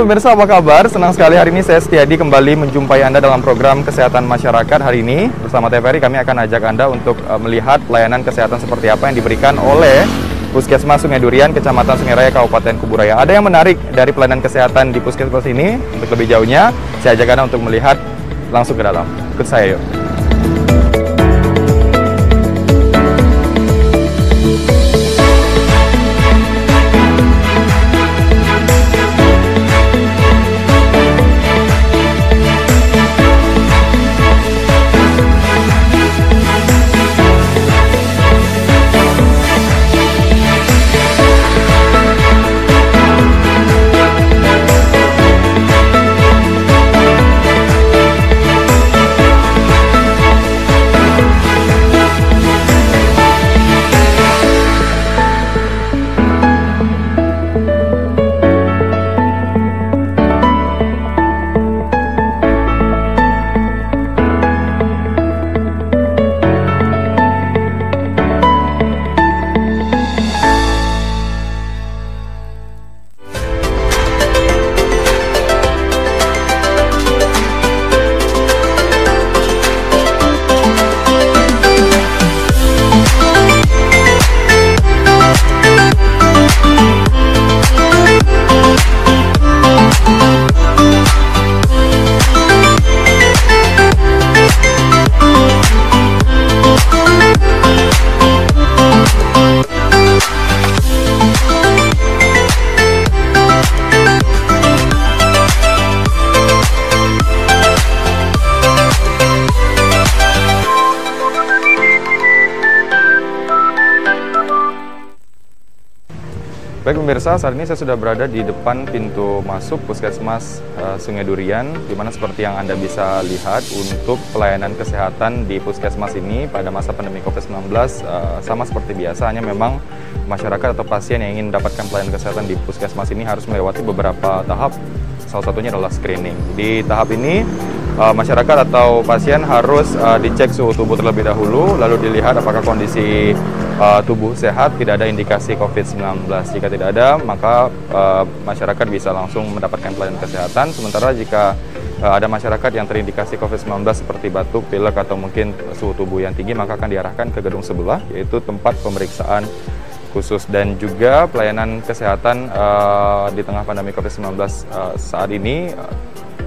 Halo pemirsa, apa kabar? Senang sekali hari ini saya Setiadi kembali menjumpai Anda dalam program Kesehatan Masyarakat. Hari ini bersama TVRI kami akan ajak Anda untuk melihat pelayanan kesehatan seperti apa yang diberikan oleh Puskesmas Sungai Durian, Kecamatan Sungai Raya, Kabupaten Kuburaya. Ada yang menarik dari pelayanan kesehatan di Puskesmas ini? Untuk lebih jauhnya, saya ajak Anda untuk melihat langsung ke dalam. Ikut saya yuk. Baik pemirsa, saat ini saya sudah berada di depan pintu masuk Puskesmas Sungai Durian, di mana seperti yang Anda bisa lihat untuk pelayanan kesehatan di Puskesmas ini pada masa pandemi COVID-19 sama seperti biasa, hanya memang masyarakat atau pasien yang ingin mendapatkan pelayanan kesehatan di Puskesmas ini harus melewati beberapa tahap, salah satunya adalah screening. Di tahap ini, masyarakat atau pasien harus dicek suhu tubuh terlebih dahulu, lalu dilihat apakah kondisi tubuh sehat, tidak ada indikasi COVID-19. Jika tidak ada, maka masyarakat bisa langsung mendapatkan pelayanan kesehatan. Sementara jika ada masyarakat yang terindikasi COVID-19 seperti batuk, pilek, atau mungkin suhu tubuh yang tinggi, maka akan diarahkan ke gedung sebelah, yaitu tempat pemeriksaan khusus. Dan juga pelayanan kesehatan di tengah pandemi COVID-19 saat ini,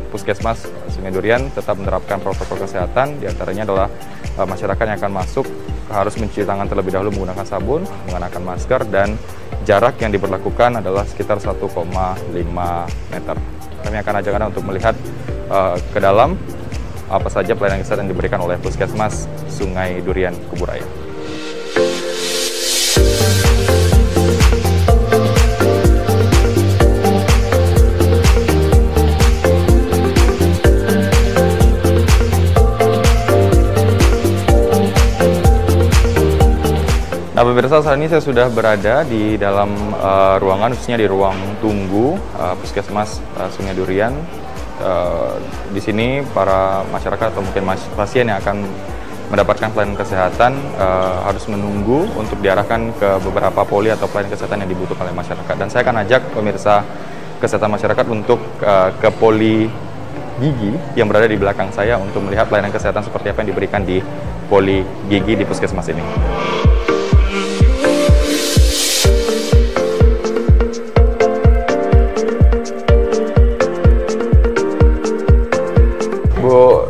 Puskesmas Sungai Durian tetap menerapkan protokol kesehatan, diantaranya adalah masyarakat yang akan masuk harus mencuci tangan terlebih dahulu menggunakan sabun, mengenakan masker, dan jarak yang diberlakukan adalah sekitar 1,5 meter. Kami akan ajak Anda untuk melihat ke dalam apa saja pelayanan kesehatan yang diberikan oleh Puskesmas Sungai Durian, Kuburaya. Nah pemirsa, saat ini saya sudah berada di dalam ruangan, khususnya di ruang tunggu Puskesmas Sungai Durian. Di sini para masyarakat atau mungkin pasien yang akan mendapatkan pelayanan kesehatan harus menunggu untuk diarahkan ke beberapa poli atau pelayanan kesehatan yang dibutuhkan oleh masyarakat. Dan saya akan ajak pemirsa kesehatan masyarakat untuk ke poli gigi yang berada di belakang saya untuk melihat pelayanan kesehatan seperti apa yang diberikan di poli gigi di Puskesmas ini.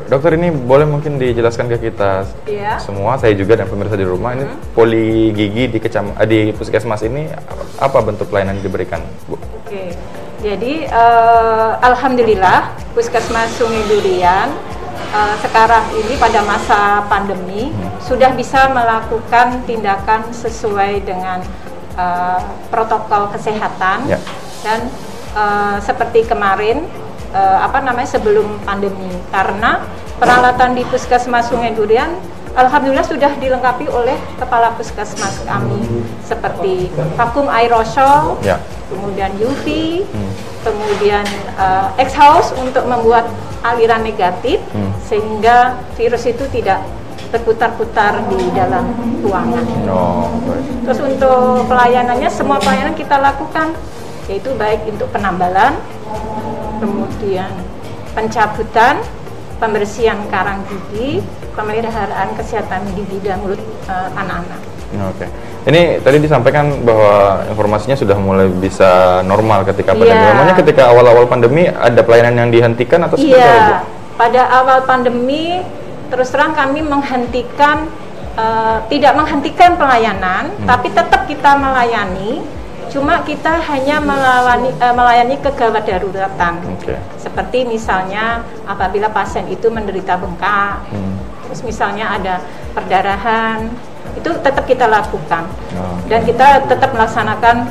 Dokter, ini boleh mungkin dijelaskan ke kita semua, saya juga dan pemirsa di rumah, ini poli gigi di Puskesmas ini apa bentuk pelayanan yang diberikan, Bu? Oke, jadi alhamdulillah Puskesmas Sungai Durian sekarang ini pada masa pandemi sudah bisa melakukan tindakan sesuai dengan protokol kesehatan dan seperti kemarin sebelum pandemi, karena peralatan di Puskesmas Sungai Durian alhamdulillah sudah dilengkapi oleh kepala puskesmas kami, seperti vakum aerosol, kemudian UV, kemudian X-house untuk membuat aliran negatif sehingga virus itu tidak berputar-putar di dalam ruangan. Terus untuk pelayanannya, semua pelayanan kita lakukan, yaitu baik untuk penambalan, kemudian pencabutan, pembersihan karang gigi, pemeliharaan kesehatan gigi dan mulut anak-anak. Oke. Ini tadi disampaikan bahwa informasinya sudah mulai bisa normal ketika pandemi. Namanya ketika awal-awal pandemi ada pelayanan yang dihentikan atau seperti apa, Bu? Pada awal pandemi terus terang kami menghentikan, tidak menghentikan pelayanan, tapi tetap kita melayani. Cuma kita hanya melayani kegawat daruratan. Seperti misalnya apabila pasien itu menderita bengkak, terus misalnya ada perdarahan, itu tetap kita lakukan. Dan kita tetap melaksanakan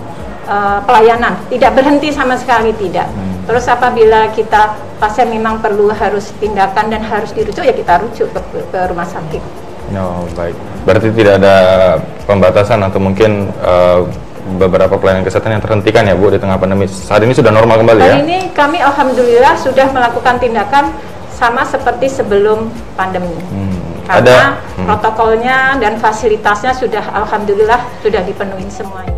pelayanan, tidak berhenti sama sekali, tidak. Terus apabila pasien memang perlu harus tindakan dan harus dirujuk, ya kita rujuk ke rumah sakit. Baik. Berarti tidak ada pembatasan atau mungkin beberapa pelayanan kesehatan yang terhentikan ya, Bu, di tengah pandemi. Saat ini sudah normal kembali ya? Hari ini kami alhamdulillah sudah melakukan tindakan sama seperti sebelum pandemi. Karena protokolnya dan fasilitasnya sudah alhamdulillah sudah dipenuhi semuanya.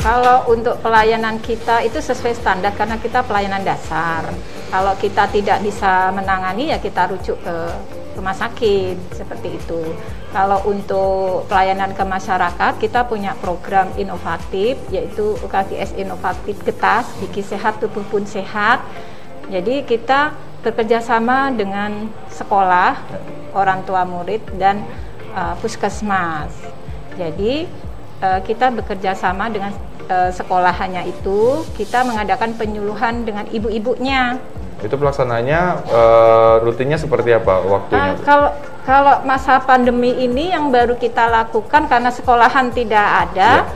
Kalau untuk pelayanan kita itu sesuai standar karena kita pelayanan dasar. Kalau kita tidak bisa menangani ya kita rujuk ke rumah sakit, seperti itu. Kalau untuk pelayanan ke masyarakat kita punya program inovatif yaitu UKGS Inovatif Getas, Gigi Sehat Tubuh Pun Sehat. Jadi kita bekerja sama dengan sekolah, orang tua murid dan puskesmas. Jadi kita bekerja sama dengan sekolahannya itu, kita mengadakan penyuluhan dengan ibu-ibunya. Itu pelaksananya rutinnya seperti apa waktunya? Kalau masa pandemi ini yang baru kita lakukan karena sekolahan tidak ada,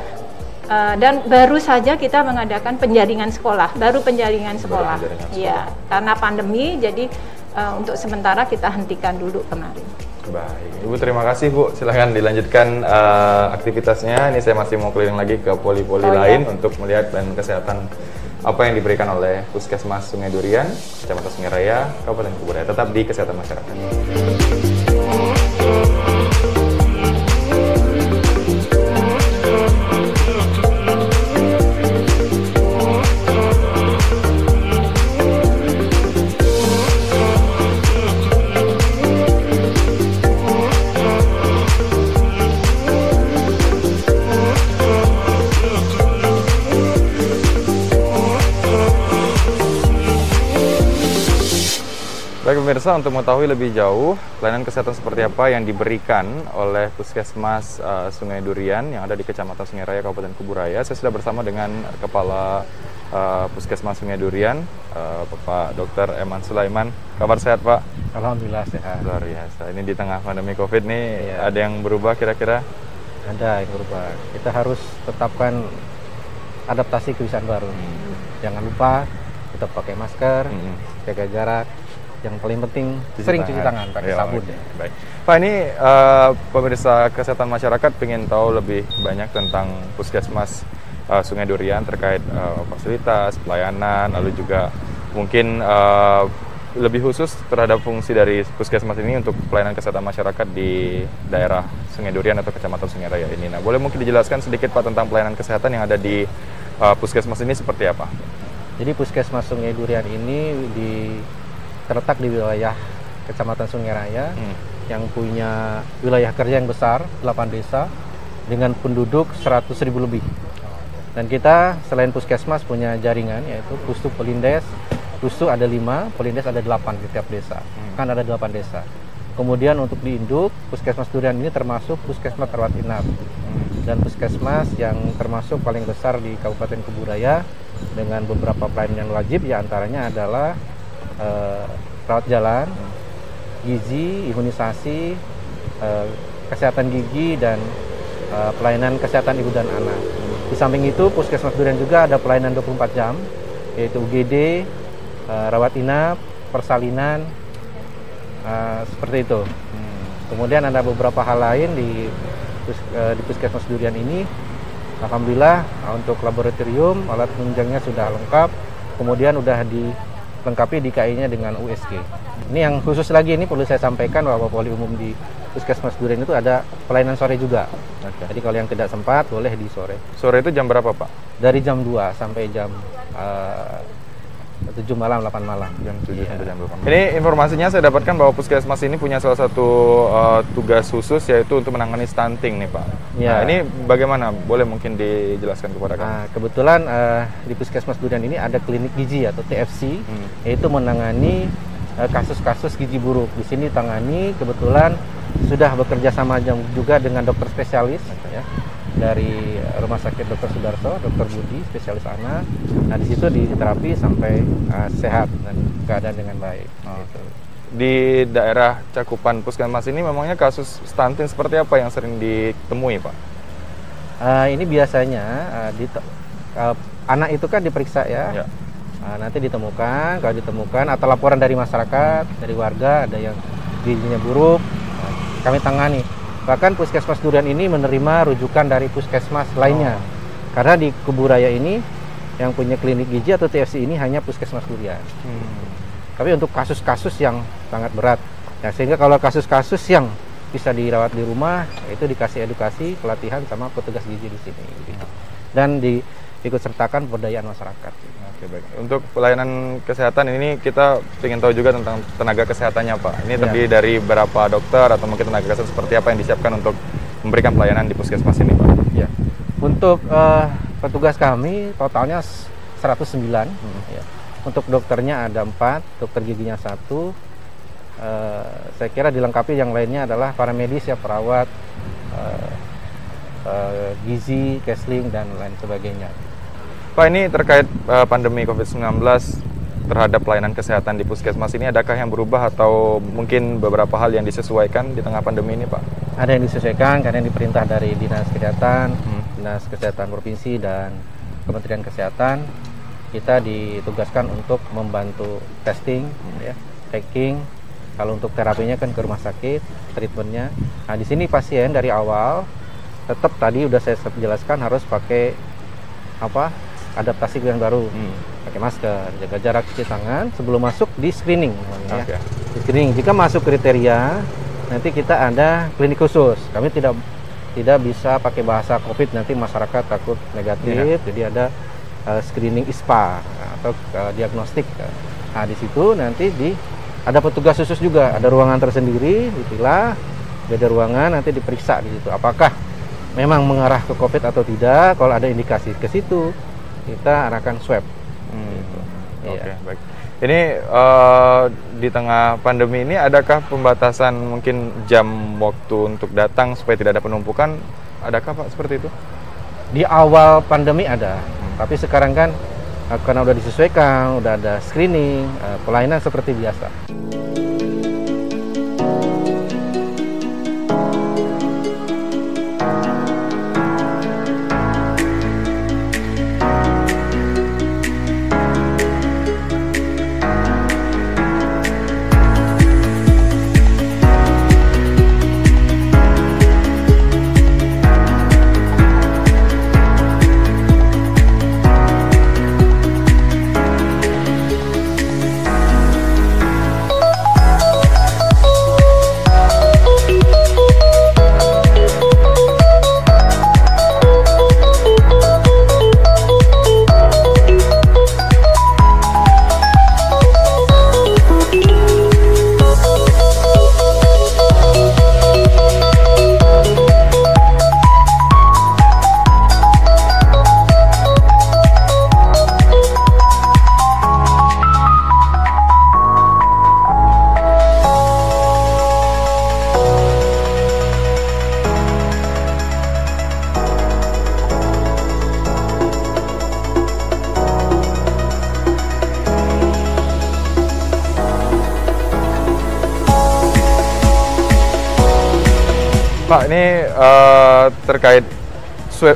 dan baru saja kita mengadakan penjaringan sekolah, penjaringan sekolah. Iya, karena pandemi, jadi untuk sementara kita hentikan dulu kemarin. Baik, Ibu terima kasih, Bu. Silahkan dilanjutkan aktivitasnya. Ini saya masih mau keliling lagi ke poli-poli lain untuk melihat dan kesehatan apa yang diberikan oleh Puskesmas Sungai Durian, Kecamatan Sungai Raya, Kabupaten Kuburaya. Tetap di Kesehatan Masyarakat. Baik pemirsa, untuk mengetahui lebih jauh pelayanan kesehatan seperti apa yang diberikan oleh Puskesmas Sungai Durian yang ada di Kecamatan Sungai Raya, Kabupaten Kuburaya, saya sudah bersama dengan Kepala Puskesmas Sungai Durian, Bapak Dr. Eman Sulaiman. Kabar sehat, Pak? Alhamdulillah sehat. Luar biasa. Ini di tengah pandemi COVID nih, ada yang berubah kira-kira? Ada yang berubah. Kita harus tetapkan adaptasi kebiasaan baru. Jangan lupa tetap pakai masker, jaga jarak. Yang paling penting sering cuci tangan pakai sabun. Baik, Pak, ini pemirsa kesehatan masyarakat ingin tahu lebih banyak tentang Puskesmas Sungai Durian terkait fasilitas, pelayanan, lalu juga mungkin lebih khusus terhadap fungsi dari Puskesmas ini untuk pelayanan kesehatan masyarakat di daerah Sungai Durian atau Kecamatan Sungai Raya ini. Nah, boleh mungkin dijelaskan sedikit, Pak, tentang pelayanan kesehatan yang ada di Puskesmas ini seperti apa? Jadi Puskesmas Sungai Durian ini terletak di wilayah Kecamatan Sungai Raya yang punya wilayah kerja yang besar, 8 desa dengan penduduk 100.000 lebih. Dan kita selain Puskesmas punya jaringan yaitu Pustu Polindes. Pustu ada 5, Polindes ada 8 di tiap desa. Kan ada 8 desa. Kemudian untuk di induk, Puskesmas Durian ini termasuk Puskesmas Rawat Inap. Dan Puskesmas yang termasuk paling besar di Kabupaten Kuburaya dengan beberapa pelayanan yang wajib, ya antaranya adalah rawat jalan, gizi, imunisasi, kesehatan gigi, dan pelayanan kesehatan ibu dan anak. Di samping itu, Puskesmas Durian juga ada pelayanan 24 jam, yaitu UGD, rawat inap, persalinan, seperti itu. Kemudian ada beberapa hal lain di Puskesmas Durian ini. Alhamdulillah untuk laboratorium alat penunjangnya sudah lengkap. Kemudian sudah dilengkapi DKI-nya dengan USG. Ini yang khusus lagi ini perlu saya sampaikan bahwa poli umum di Puskesmas Durian itu ada pelayanan sore juga. Jadi kalau yang tidak sempat boleh di sore. Sore itu jam berapa, Pak? Dari jam 2 sampai jam 7 malam, 8 malam. Jam 7 sampai jam 8 malam. Ini informasinya saya dapatkan bahwa Puskesmas ini punya salah satu tugas khusus yaitu untuk menangani stunting nih, Pak. Ya. Nah, ini bagaimana? Boleh mungkin dijelaskan kepada kami? Kebetulan di Puskesmas Durian ini ada klinik gizi atau TFC, yaitu menangani kasus-kasus gizi buruk. Di sini tangani kebetulan sudah bekerja sama juga dengan dokter spesialis ya, dari Rumah Sakit Dr. Sudarso, Dr. Budi, spesialis anak. Nah, di situ diterapi sampai sehat dan keadaan dengan baik. Gitu. Di daerah cakupan Puskesmas ini memangnya kasus stunting seperti apa yang sering ditemui, Pak? Ini biasanya anak itu kan diperiksa ya. Nanti ditemukan, kalau ditemukan atau laporan dari masyarakat, dari warga ada yang gizinya buruk, kami tangani. Bahkan Puskesmas Durian ini menerima rujukan dari puskesmas lainnya. Karena di Kuburaya ini yang punya klinik gizi atau TFC ini hanya Puskesmas Durian. Tapi untuk kasus-kasus yang sangat berat, ya, sehingga kalau kasus-kasus yang bisa dirawat di rumah, itu dikasih edukasi, pelatihan sama petugas gizi di sini. Gitu. Dan diikut sertakan pemberdayaan masyarakat. Oke, baik. Untuk pelayanan kesehatan ini kita ingin tahu juga tentang tenaga kesehatannya, Pak. Ini terdiri dari berapa dokter atau mungkin tenaga kesehatan seperti apa yang disiapkan untuk memberikan pelayanan di Puskesmas ini, Pak? Ya. Untuk petugas kami totalnya 109. Ya. Untuk dokternya ada 4, dokter giginya 1. Saya kira dilengkapi yang lainnya adalah para medis ya, perawat, gizi, counseling dan lain sebagainya. Pak, ini terkait pandemi COVID-19 terhadap pelayanan kesehatan di Puskesmas ini, adakah yang berubah atau mungkin beberapa hal yang disesuaikan di tengah pandemi ini, Pak? Ada yang disesuaikan karena yang diperintah dari Dinas Kesehatan, Dinas Kesehatan Provinsi dan Kementerian Kesehatan. Kita ditugaskan untuk membantu testing, ya, tracking. Kalau untuk terapinya kan ke rumah sakit, treatmentnya. Nah, di sini pasien dari awal tetap tadi udah saya jelaskan harus pakai adaptasi yang baru, pakai masker, jaga jarak, cuci tangan sebelum masuk di screening. Ya. Di screening, jika masuk kriteria, nanti kita ada klinik khusus. Kami tidak bisa pakai bahasa COVID, nanti masyarakat takut negatif. Jadi ada screening ISPA atau diagnostik. Nah, di situ nanti ada petugas khusus juga, ada ruangan tersendiri, dipilah, beda ruangan, nanti diperiksa di situ. Apakah memang mengarah ke COVID atau tidak? Kalau ada indikasi ke situ, kita arahkan swab. Oke, baik. Ini di tengah pandemi ini adakah pembatasan mungkin jam waktu untuk datang supaya tidak ada penumpukan? Adakah, Pak, seperti itu? Di awal pandemi ada, tapi sekarang kan karena udah disesuaikan, udah ada screening, pelayanan seperti biasa. Pak, ini terkait swab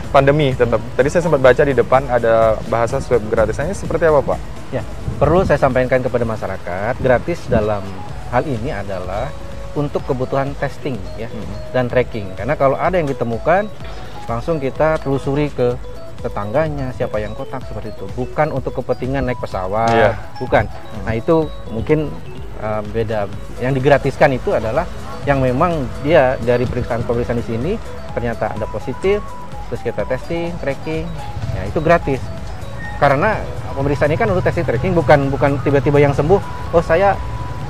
pandemi tetap. Tadi saya sempat baca di depan ada bahasa swab gratisannya seperti apa, Pak? Ya, perlu saya sampaikan kepada masyarakat, gratis dalam hal ini adalah untuk kebutuhan testing ya dan tracking. Karena kalau ada yang ditemukan, langsung kita telusuri ke tetangganya, siapa yang kontak seperti itu. Bukan untuk kepentingan naik pesawat, bukan. Nah itu mungkin beda. Yang digratiskan itu adalah yang memang dia dari pemeriksaan di sini ternyata ada positif, terus kita testing, tracking, ya itu gratis. Karena pemeriksaan ini kan untuk testing tracking, bukan tiba-tiba yang sembuh, oh saya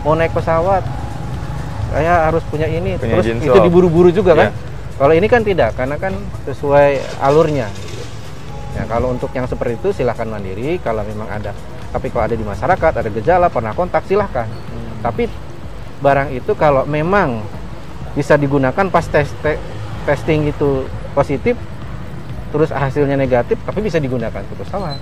mau naik pesawat, saya harus punya ini, terus itu diburu-buru juga kan. Kalau ini kan tidak, karena kan sesuai alurnya. Ya, kalau untuk yang seperti itu silahkan mandiri, kalau memang ada. Tapi kalau ada di masyarakat, ada gejala, pernah kontak, silahkan. Tapi barang itu kalau memang bisa digunakan pas testing itu positif, terus hasilnya negatif, tapi bisa digunakan untuk pesawat.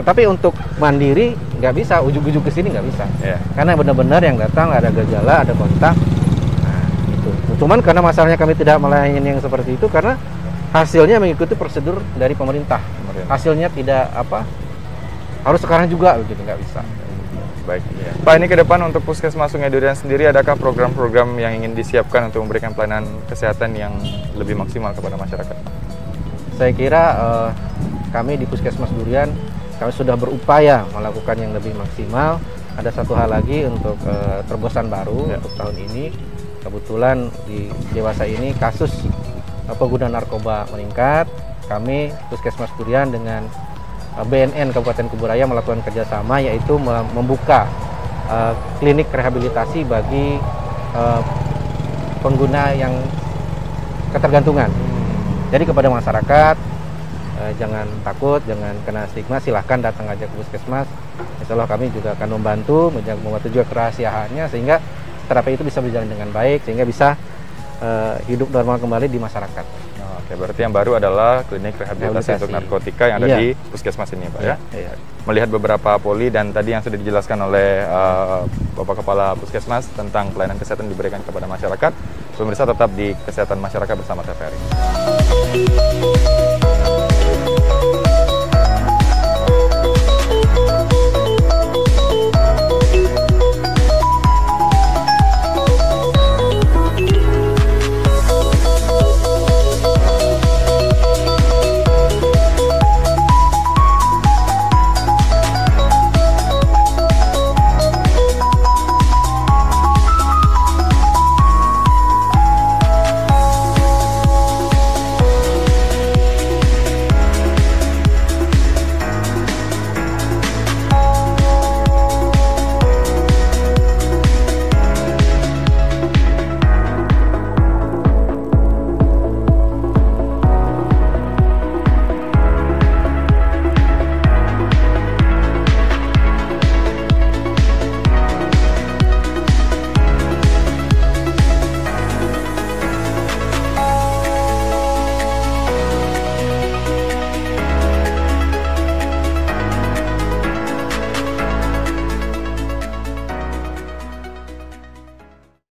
Tetapi untuk mandiri nggak bisa, ujug-ujug ke sini nggak bisa. Karena benar-benar yang datang ada gejala, ada kontak. Nah, itu. Cuman karena masalahnya kami tidak melayani yang seperti itu karena hasilnya mengikuti prosedur dari pemerintah. Hasilnya tidak harus sekarang juga begitu, nggak bisa. Baik. Pak, ini ke depan untuk Puskesmas Sungai Durian sendiri, adakah program-program yang ingin disiapkan untuk memberikan pelayanan kesehatan yang lebih maksimal kepada masyarakat? Saya kira kami di Puskesmas Durian kami sudah berupaya melakukan yang lebih maksimal. Ada satu hal lagi untuk terobosan baru untuk tahun ini. Kebetulan di dewasa ini kasus pengguna narkoba meningkat. Kami Puskesmas Durian dengan BNN Kabupaten Kuburaya melakukan kerjasama, yaitu membuka klinik rehabilitasi bagi pengguna yang ketergantungan. Jadi kepada masyarakat, jangan takut, jangan kena stigma, silahkan datang aja ke Puskesmas. Insya Allah kami juga akan membantu juga kerahasiaannya sehingga terapi itu bisa berjalan dengan baik, sehingga bisa hidup normal kembali di masyarakat. Oke, berarti yang baru adalah klinik rehabilitasi untuk narkotika yang ada di Puskesmas ini, Pak ya? Melihat beberapa poli dan tadi yang sudah dijelaskan oleh Bapak Kepala Puskesmas tentang pelayanan kesehatan diberikan kepada masyarakat, pemirsa tetap di Kesehatan Masyarakat bersama TVRI.